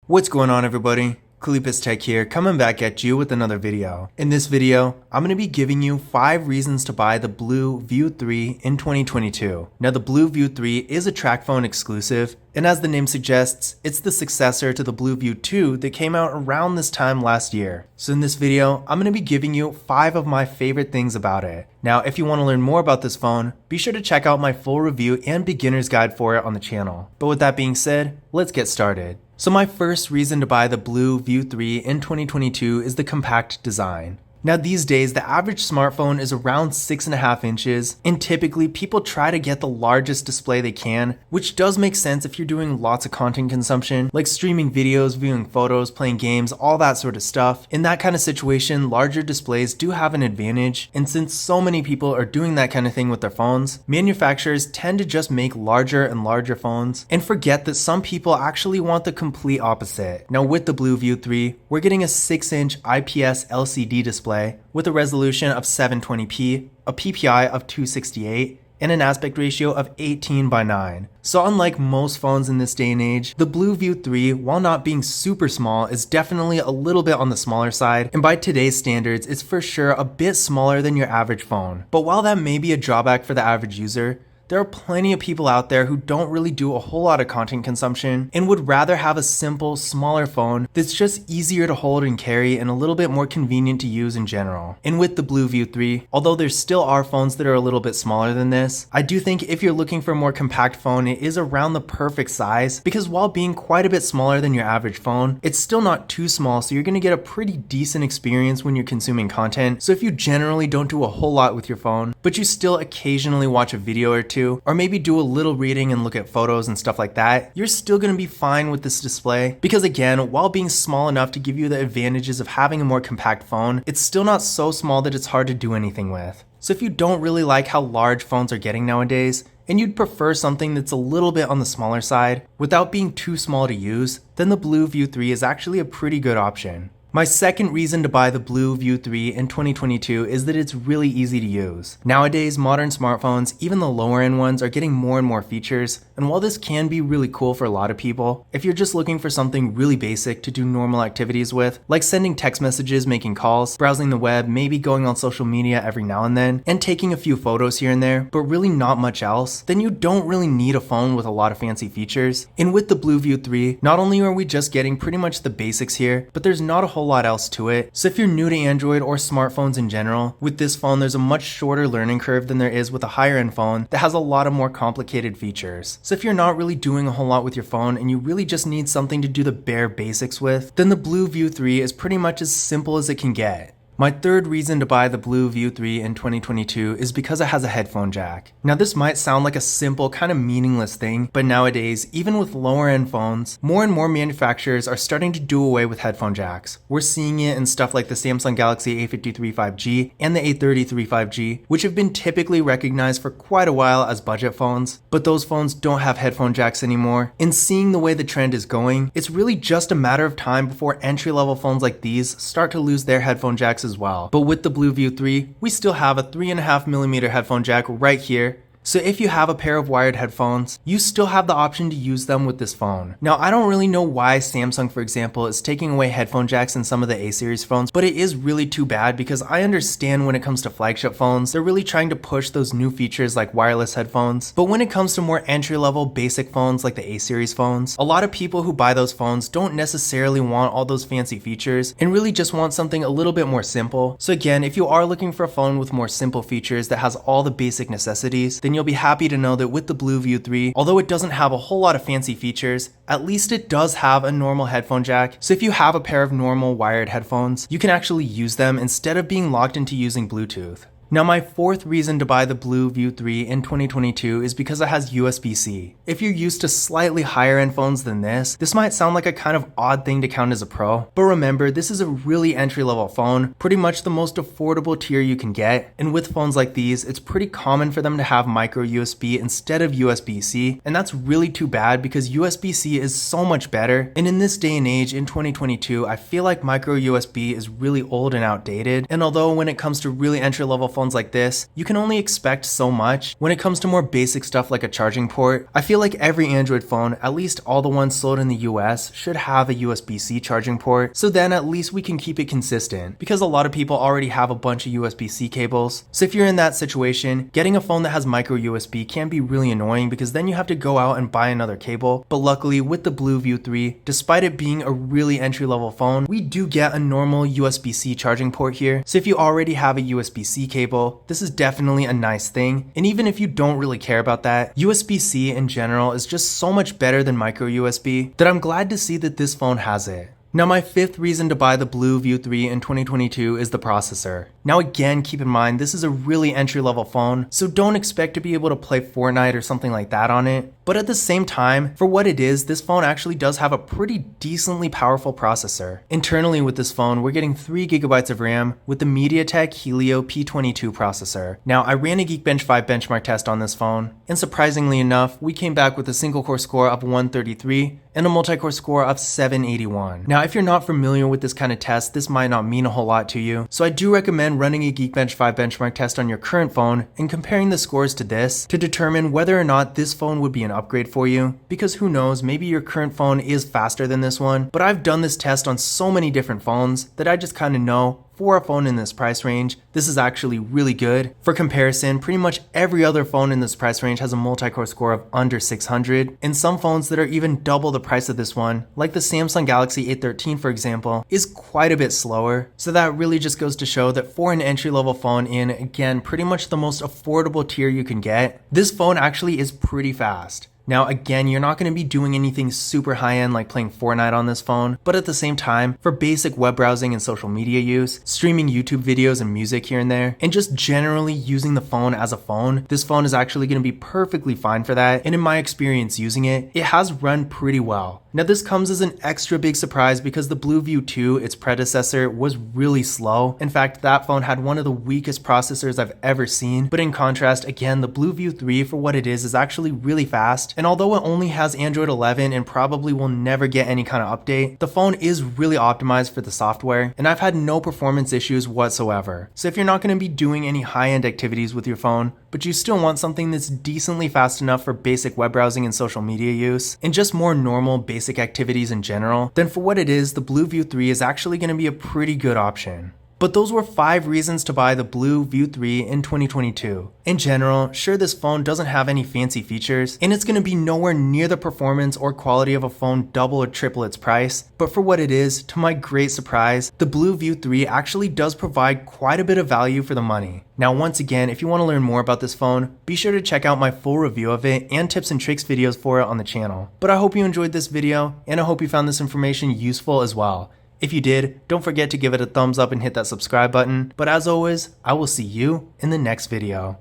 What's going on, everybody? Kalipis Tech here, coming back at you with another video. In this video, I'm going to be giving you 5 reasons to buy the BLU View 3 in 2022. Now, the BLU View 3 is a TracFone exclusive, and as the name suggests, it's the successor to the BLU View 2 that came out around this time last year. So in this video, I'm going to be giving you 5 of my favorite things about it. Now, if you want to learn more about this phone, be sure to check out my full review and beginner's guide for it on the channel. But with that being said, let's get started. So my first reason to buy the BLU View 3 in 2022 is the compact design. Now these days, the average smartphone is around 6.5 inches, and typically people try to get the largest display they can, which does make sense if you're doing lots of content consumption, like streaming videos, viewing photos, playing games, all that sort of stuff. In that kind of situation, larger displays do have an advantage, and since so many people are doing that kind of thing with their phones, manufacturers tend to just make larger and larger phones, and forget that some people actually want the complete opposite. Now with the BLU View 3, we're getting a 6-inch IPS LCD display with a resolution of 720p, a PPI of 268, and an aspect ratio of 18:9. So unlike most phones in this day and age, the BLU View 3, while not being super small, is definitely a little bit on the smaller side, and by today's standards, it's for sure a bit smaller than your average phone. But while that may be a drawback for the average user, there are plenty of people out there who don't really do a whole lot of content consumption and would rather have a simple, smaller phone that's just easier to hold and carry and a little bit more convenient to use in general. And with the BLU View 3, although there still are phones that are a little bit smaller than this, I do think if you're looking for a more compact phone, it is around the perfect size, because while being quite a bit smaller than your average phone, it's still not too small, so you're going to get a pretty decent experience when you're consuming content. So if you generally don't do a whole lot with your phone, but you still occasionally watch a video or two, or maybe do a little reading and look at photos and stuff like that, you're still going to be fine with this display, because again, while being small enough to give you the advantages of having a more compact phone, it's still not so small that it's hard to do anything with. So if you don't really like how large phones are getting nowadays, and you'd prefer something that's a little bit on the smaller side without being too small to use, then the BLU View 3 is actually a pretty good option. My second reason to buy the BLU View 3 in 2022 is that it's really easy to use. Nowadays, modern smartphones, even the lower end ones, are getting more and more features, and while this can be really cool for a lot of people, if you're just looking for something really basic to do normal activities with, like sending text messages, making calls, browsing the web, maybe going on social media every now and then, and taking a few photos here and there, but really not much else, then you don't really need a phone with a lot of fancy features. And with the BLU View 3, not only are we just getting pretty much the basics here, but there's not a whole lot else to it. So if you're new to Android or smartphones in general, with this phone there's a much shorter learning curve than there is with a higher end phone that has a lot of more complicated features. So if you're not really doing a whole lot with your phone and you really just need something to do the bare basics with, then the BLU View 3 is pretty much as simple as it can get. My third reason to buy the BLU View 3 in 2022 is because it has a headphone jack. Now this might sound like a simple, kind of meaningless thing, but nowadays, even with lower end phones, more and more manufacturers are starting to do away with headphone jacks. We're seeing it in stuff like the Samsung Galaxy A53 5G and the A33 5G, which have been typically recognized for quite a while as budget phones, but those phones don't have headphone jacks anymore. And seeing the way the trend is going, it's really just a matter of time before entry-level phones like these start to lose their headphone jacks as well. But with the BLU View 3, we still have a 3.5mm headphone jack right here. So if you have a pair of wired headphones, you still have the option to use them with this phone. Now, I don't really know why Samsung, for example, is taking away headphone jacks in some of the A-series phones, but it is really too bad, because I understand when it comes to flagship phones, they're really trying to push those new features like wireless headphones. But when it comes to more entry-level basic phones like the A-series phones, a lot of people who buy those phones don't necessarily want all those fancy features and really just want something a little bit more simple. So again, if you are looking for a phone with more simple features that has all the basic necessities, then you'll be happy to know that with the BLU View 3, although it doesn't have a whole lot of fancy features, at least it does have a normal headphone jack. So if you have a pair of normal wired headphones, you can actually use them instead of being locked into using Bluetooth. Now my fourth reason to buy the BLU View 3 in 2022 is because it has USB-C. If you're used to slightly higher end phones than this might sound like a kind of odd thing to count as a pro, but remember, this is a really entry-level phone, pretty much the most affordable tier you can get, and with phones like these, it's pretty common for them to have micro USB instead of USB-C, and that's really too bad because USB-C is so much better, and in this day and age, in 2022, I feel like micro USB is really old and outdated, and although when it comes to really entry-level phones like this, you can only expect so much. When it comes to more basic stuff like a charging port, I feel like every Android phone, at least all the ones sold in the US, should have a USB-C charging port, so then at least we can keep it consistent, because a lot of people already have a bunch of USB-C cables. So if you're in that situation, getting a phone that has micro USB can be really annoying because then you have to go out and buy another cable. But luckily with the BLU View 3, despite it being a really entry-level phone, we do get a normal USB-C charging port here. So if you already have a USB-C cable, this is definitely a nice thing. And even if you don't really care about that, USB-C in general is just so much better than micro USB that I'm glad to see that this phone has it. Now my fifth reason to buy the BLU View 3 in 2022 is the processor. Now again, keep in mind this is a really entry-level phone, so don't expect to be able to play Fortnite or something like that on it. But at the same time, for what it is, this phone actually does have a pretty decently powerful processor. Internally with this phone, we're getting 3GB of RAM with the MediaTek Helio P22 processor. Now I ran a Geekbench 5 benchmark test on this phone, and surprisingly enough, we came back with a single core score of 133 and a multi-core score of 781. Now if you're not familiar with this kind of test, this might not mean a whole lot to you, so I do recommend running a Geekbench 5 benchmark test on your current phone and comparing the scores to this to determine whether or not this phone would be an upgrade for you, because who knows, maybe your current phone is faster than this one. But I've done this test on so many different phones that I just kind of know for a phone in this price range, this is actually really good. For comparison, pretty much every other phone in this price range has a multi-core score of under 600, and some phones that are even double the price of this one, like the Samsung Galaxy A13 for example, is quite a bit slower. So that really just goes to show that for an entry-level phone in, again, pretty much the most affordable tier you can get, this phone actually is pretty fast. Now again, you're not going to be doing anything super high-end like playing Fortnite on this phone, but at the same time, for basic web browsing and social media use, streaming YouTube videos and music here and there, and just generally using the phone as a phone, this phone is actually going to be perfectly fine for that, and in my experience using it, it has run pretty well. Now this comes as an extra big surprise because the BLU View 2, its predecessor, was really slow. In fact, that phone had one of the weakest processors I've ever seen, but in contrast, again, the BLU View 3 for what it is actually really fast. And although it only has Android 11 and probably will never get any kind of update, the phone is really optimized for the software, and I've had no performance issues whatsoever. So if you're not going to be doing any high-end activities with your phone, but you still want something that's decently fast enough for basic web browsing and social media use, and just more normal basic activities in general, then for what it is, the BLU View 3 is actually going to be a pretty good option. But those were 5 reasons to buy the BLU View 3 in 2022. In general, sure, this phone doesn't have any fancy features, and it's going to be nowhere near the performance or quality of a phone double or triple its price, but for what it is, to my great surprise, the BLU View 3 actually does provide quite a bit of value for the money. Now once again, if you want to learn more about this phone, be sure to check out my full review of it and tips and tricks videos for it on the channel. But I hope you enjoyed this video, and I hope you found this information useful as well. If you did, don't forget to give it a thumbs up and hit that subscribe button. But as always, I will see you in the next video.